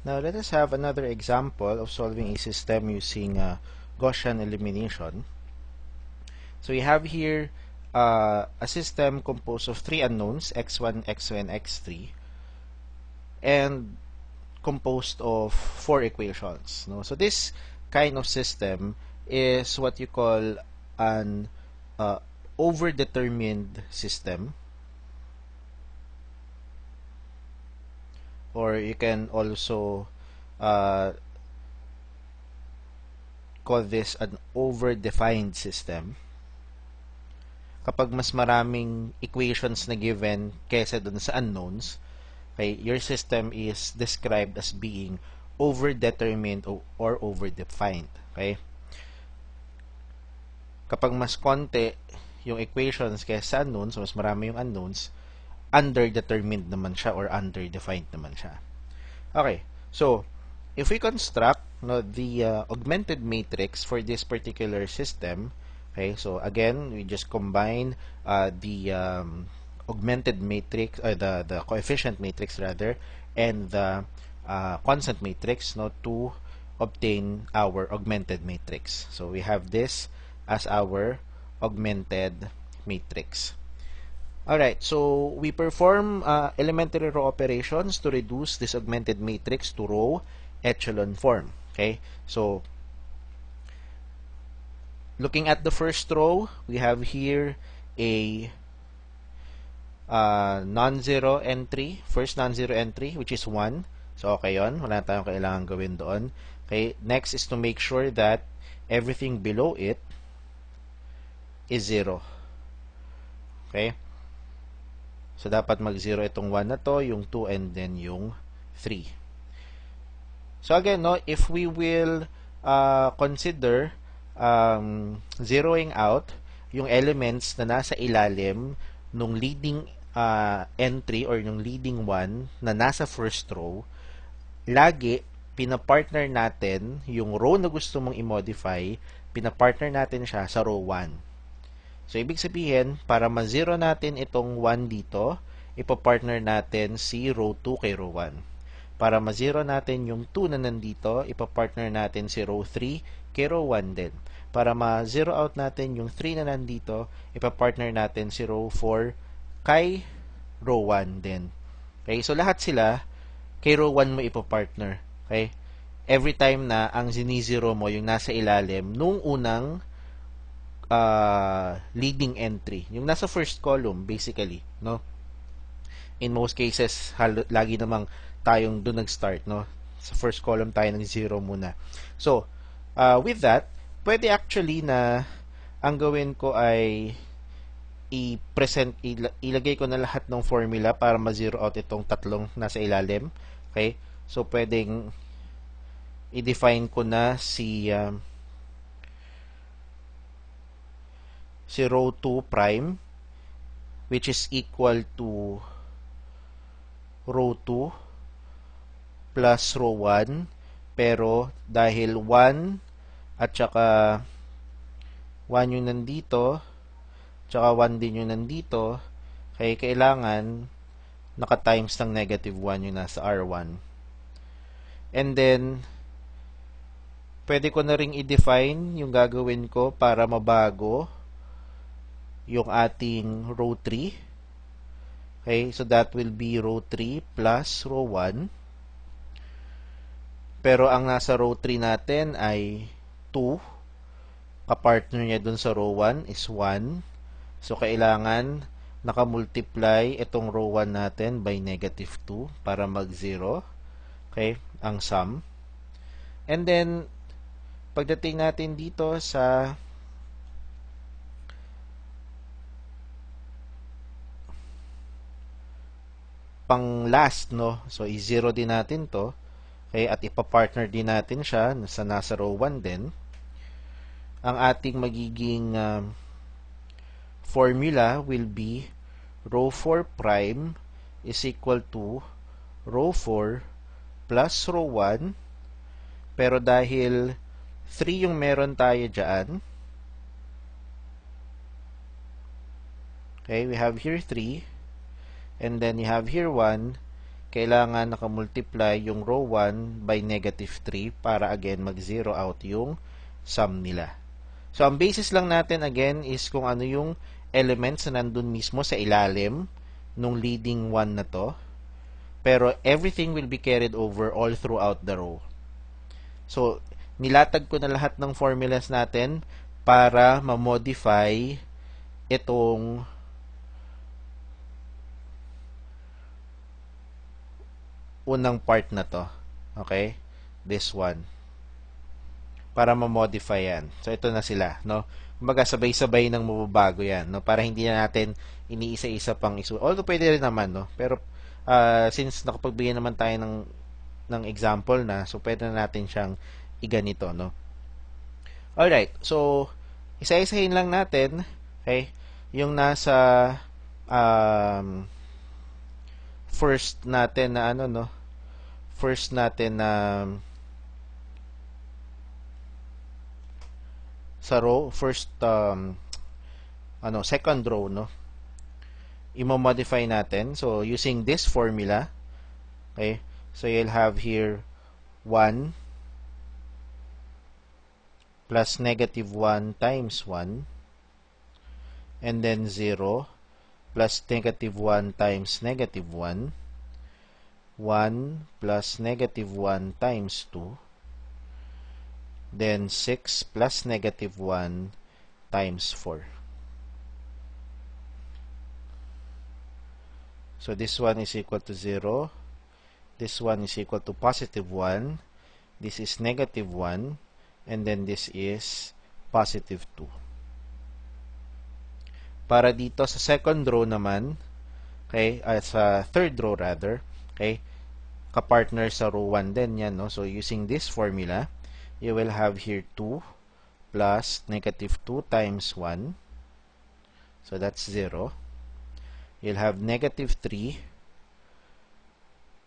Now let us have another example of solving a system using Gaussian elimination. So we have here a system composed of three unknowns, x1, x2, and x3, and composed of four equations. No? So this kind of system is what you call an overdetermined system, or you can also call this an overdefined system kapag mas maraming equations na given kaysa dun sa unknowns. Okay, your system is described as being overdetermined or overdefined. Okay? Kapag mas konti yung equations kaysa unknowns, so mas marami yung unknowns, underdetermined naman siya or underdefined naman siya. Okay, so if we construct the augmented matrix for this particular system, okay, so again, we just combine the augmented matrix, or the coefficient matrix rather, and the constant matrix to obtain our augmented matrix. So we have this as our augmented matrix. Alright, so we perform elementary row operations to reduce this augmented matrix to row echelon form. Okay, so looking at the first row, we have here a non-zero entry, first non-zero entry, which is 1. So, okay yun. Wala tayong kailangan gawin doon. Okay, next is to make sure that everything below it is 0. Okay? So, dapat mag-0 itong 1 na to, yung 2, and then yung 3. So, again, if we will consider zeroing out yung elements na nasa ilalim nung leading entry or yung leading one na nasa first row, lagi pinapartner natin yung row na gusto mong i-modify, pinapartner natin siya sa row 1. So, ibig sabihin, para ma-zero natin itong 1 dito, ipapartner natin si row 2 kay row 1. Para ma-zero natin yung 2 na nandito, ipapartner natin si row 3 kay row 1 din. Para ma-zero out natin yung 3 na nandito, ipapartner natin si row 4 kay row 1 din. Okay? So, lahat sila kay row 1 mo ipapartner. Okay? Every time na ang zinizero mo yung nasa ilalim nung unang leading entry. Yung nasa first column, basically. No? In most cases, lagi namang tayong doon nag-start. No? Sa first column tayo ng 0 muna. So, with that, pwede actually na ang gawin ko ay ilagay ko na lahat ng formula para ma-zero out itong tatlong nasa ilalim. Okay? So, pwedeng i-define ko na si row 2 prime, which is equal to row 2 plus row 1, pero dahil 1 at saka 1 yung nandito, tsaka 1 din yung nandito, kaya kailangan naka-times ng negative 1 yung nasa R1. And then, pwede ko na ring i-define yung gagawin ko para mabago yung ating row 3. Okay, so that will be row 3 plus row 1. Pero ang nasa row 3 natin ay 2. Kapartner niya dun sa row 1 is 1. So, kailangan nakamultiply itong row 1 natin by negative 2 para mag-0. Okay, ang sum. And then, pagdating natin dito sa pang last, so i-0 din natin to. Okay, at ipapartner din natin siya sa nasa row 1 din. Ang ating magiging formula will be row 4 prime is equal to row 4 plus row 1, pero dahil 3 yung meron tayo dyan, okay, we have here 3, and then you have here 1, kailangan nakamultiply yung row 1 by negative 3 para again mag-zero out yung sum nila. So, ang basis lang natin again is kung ano yung elements na nandun mismo sa ilalim nung leading 1 na to. Pero everything will be carried over all throughout the row. So, nilatag ko na lahat ng formulas natin para ma-modify itong unang part na to. Okay? This one. Para ma-modify yan. So, ito na sila. No? Kumbaga, sabay-sabay nang mababago yan. No? Para hindi na natin iniisa-isa pang isu. Although, pwede rin naman. No? Pero, since nakapagbigay naman tayo ng example na, so, pwede na natin siyang iganito. No? Alright. So, isa-isahin lang natin. Okay? Yung nasa first natin na ano, no? First natin na sa row, first second row, no? I-modify natin. So, using this formula, okay? So, you'll have here 1 plus negative 1 times 1 and then 0 plus negative 1 times negative 1 1 plus negative 1 times 2, then 6 plus negative 1 times 4. So this one is equal to 0, this one is equal to positive 1, this is negative 1, and then this is positive 2. Para dito sa second row naman, okay, sa third row rather, okay, kapartner sa row 1 din yan, no? So, using this formula, you will have here 2 plus negative 2 times 1. So, that's 0. You'll have negative 3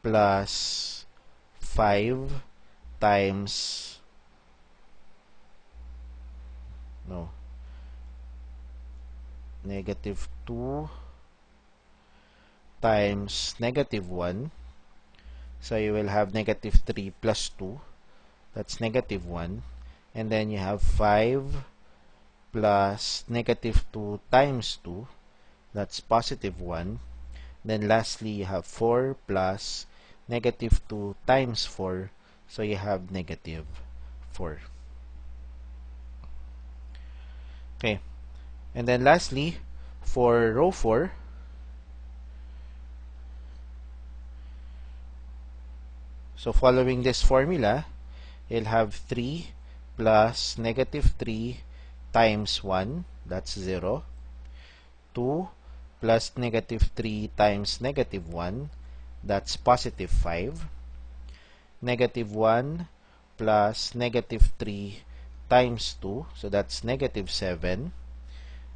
plus 5 times negative 2 times negative 1. So, you will have negative 3 plus 2. That's negative 1. And then, you have 5 plus negative 2 times 2. That's positive 1. Then, lastly, you have 4 plus negative 2 times 4. So, you have negative 4. Okay. And then, lastly, for row 4, so, following this formula, you'll have 3 plus negative 3 times 1. That's 0. 2 plus negative 3 times negative 1. That's positive 5. Negative 1 plus negative 3 times 2. So, that's negative 7.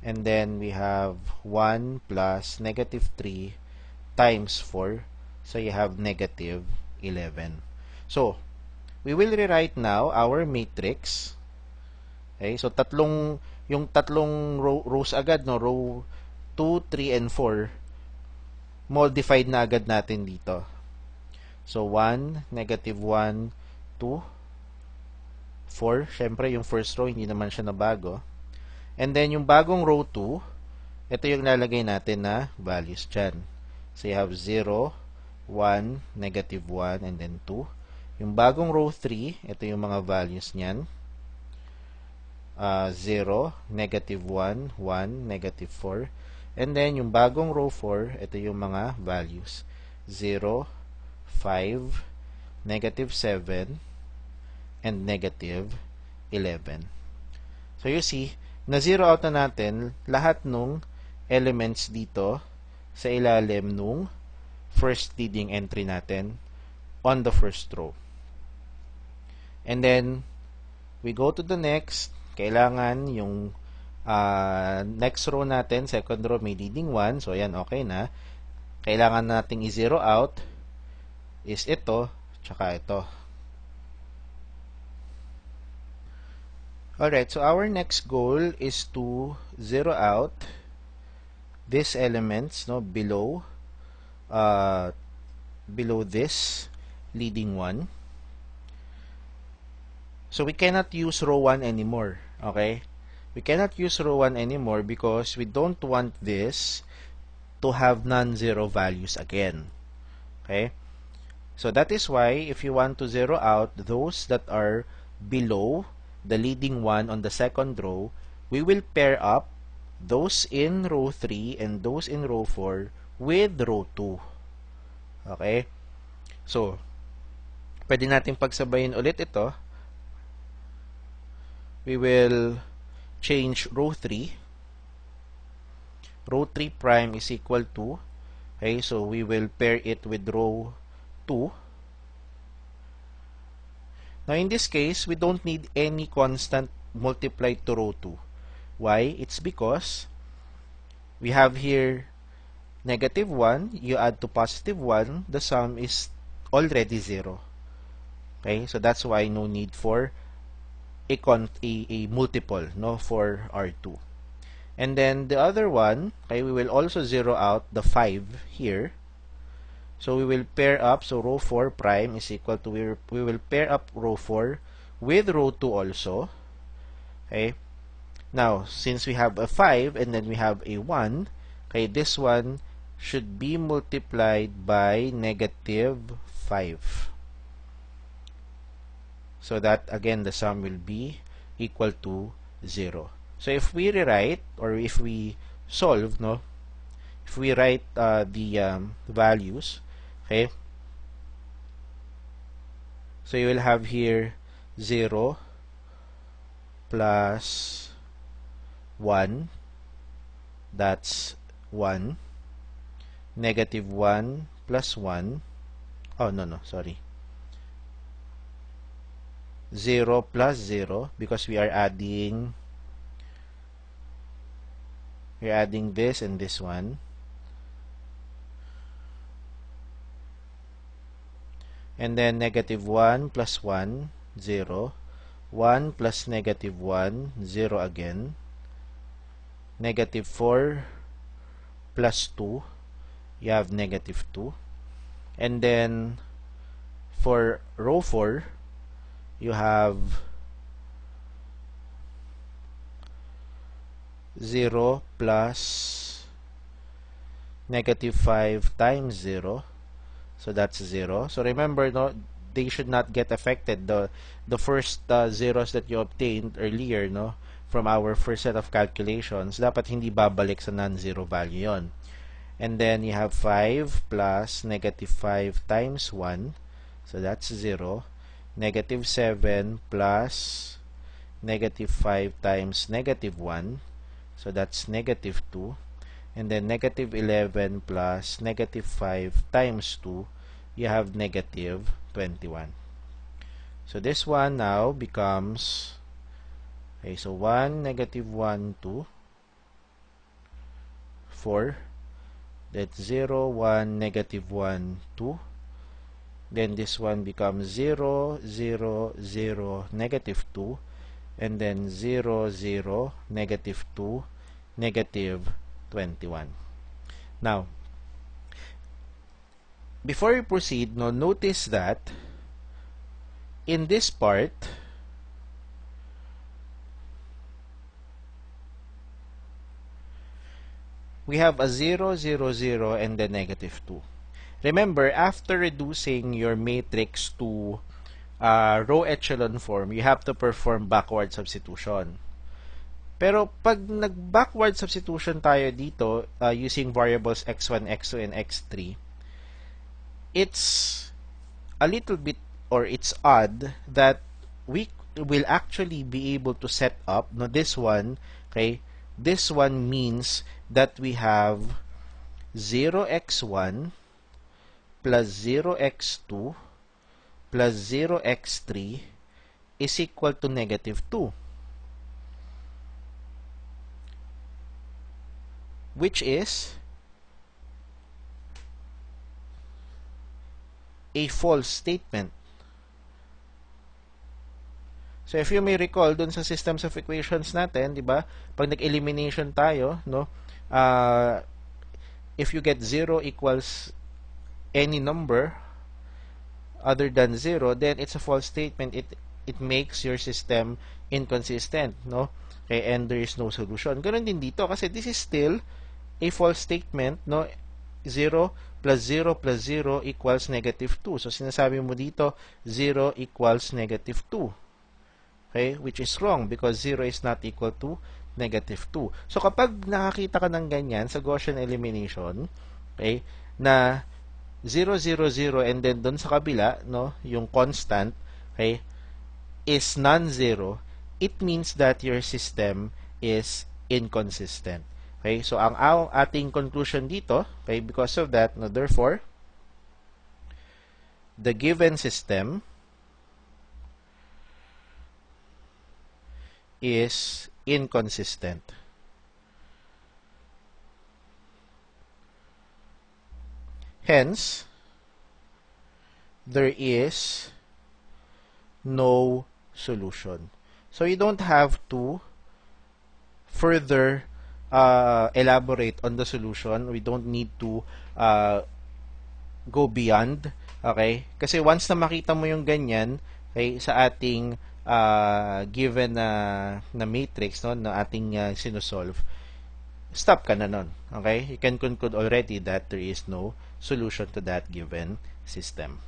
And then, we have 1 plus negative 3 times 4. So, you have negative 11. So, we will rewrite now our matrix. Okay, so yung tatlong rows agad, no, row 2, 3, and 4, modified na agad natin dito. So, 1, negative 1, 2, 4. Syempre, yung first row, hindi naman siya nabago. And then, yung bagong row 2, ito yung lalagay natin na values dyan. So, you have 0, 1, negative 1, and then 2. Yung bagong row 3, ito yung mga values niyan. 0, negative 1, 1, negative 4. And then, yung bagong row 4, ito yung mga values. 0, 5, negative 7, and negative 11. So, you see, na-zero out na natin lahat nung elements dito sa ilalim nung first leading entry natin on the first row. And then, we go to the next. Kailangan yung next row natin, second row, may leading 1. So, ayan, okay na. Kailangan nating i-zero out is ito, tsaka ito. Alright, so our next goal is to zero out these elements, no, below below this leading one. So we cannot use row 1 anymore, okay? We cannot use row 1 anymore because we don't want this to have non-zero values again, okay? So that is why if you want to zero out those that are below the leading one on the second row, we will pair up those in row 3 and those in row 4 with row 2. Okay? So, pwede natin pagsabayin ulit ito. We will change row 3. Row 3 prime is equal to, okay, so we will pair it with row 2. Now, in this case, we don't need any constant multiplied to row 2. Why? It's because we have here negative 1, you add to positive 1, the sum is already 0. Okay, so that's why no need for a multiple, no, for R2. And then the other one, okay, we will also zero out the 5 here. So we will pair up, so row 4 prime is equal to, we will pair up row 4 with row 2 also. Okay. Now, since we have a 5 and then we have a 1, okay, this one should be multiplied by negative 5. So that, again, the sum will be equal to 0. So if we rewrite, or if we solve, no, if we write the values, okay, so you will have here 0 plus 1, that's 1, negative 1 plus 1, oh no, sorry, 0 plus 0, because we are adding this and this one, and then negative 1 plus 1, 0, 1 plus negative 1, 0 again, negative 4 plus 2, you have negative 2, and then for row 4, you have 0 plus negative 5 times 0, so that's 0. So remember, no, they should not get affected. The first zeros that you obtained earlier, no, from our first set of calculations, dapat hindi babalik sa non-zero value yon. And then you have 5 plus negative 5 times 1, so that's 0. Negative 7 plus negative 5 times negative 1, so that's negative 2. And then negative 11 plus negative 5 times 2, you have negative 21. So this one now becomes, okay, so 1, negative 1, 2, 4, that's 0, 1, negative 1, 2, then this one becomes 0, 0, 0, negative 2, and then 0, 0, negative 2, negative 21. Now, before we proceed, no, notice that in this part, we have a 0, 0, 0, and then negative 2. Remember, after reducing your matrix to row echelon form, you have to perform backward substitution. Pero pag nag-backward substitution tayo dito using variables x1, x2, and x3, it's a little bit, or it's odd that we will actually be able to set up, no, this one, okay, this one means that we have 0x1 plus 0x2 plus 0x3 is equal to negative 2, which is a false statement. So if you may recall dun sa systems of equations natin, di ba? Pag nag-elimination tayo, no? If you get 0 equals any number other than 0, then it's a false statement. It makes your system inconsistent, no? Okay, and there is no solution. Ganun din dito kasi this is still a false statement, no? 0 plus 0 plus 0 equals negative 2. So, sinasabi mo dito, 0 equals negative 2. Okay? Which is wrong because 0 is not equal to negative 2. So, kapag nakakita ka ng ganyan sa Gaussian elimination, okay, na 0, 0, 0, and then doon sa kabila, no, yung constant, okay, is non-zero, it means that your system is inconsistent. Okay, so ang ating conclusion dito, okay, because of that, no, therefore, the given system is inconsistent. Hence, there is no solution. So you don't have to further elaborate on the solution. We don't need to go beyond. Okay? Kasi once na makita mo yung ganyan, okay, sa ating given na matrix, no, na ating sinusolve, stop ka na nun. Okay? You can conclude already that there is no solution to that given system.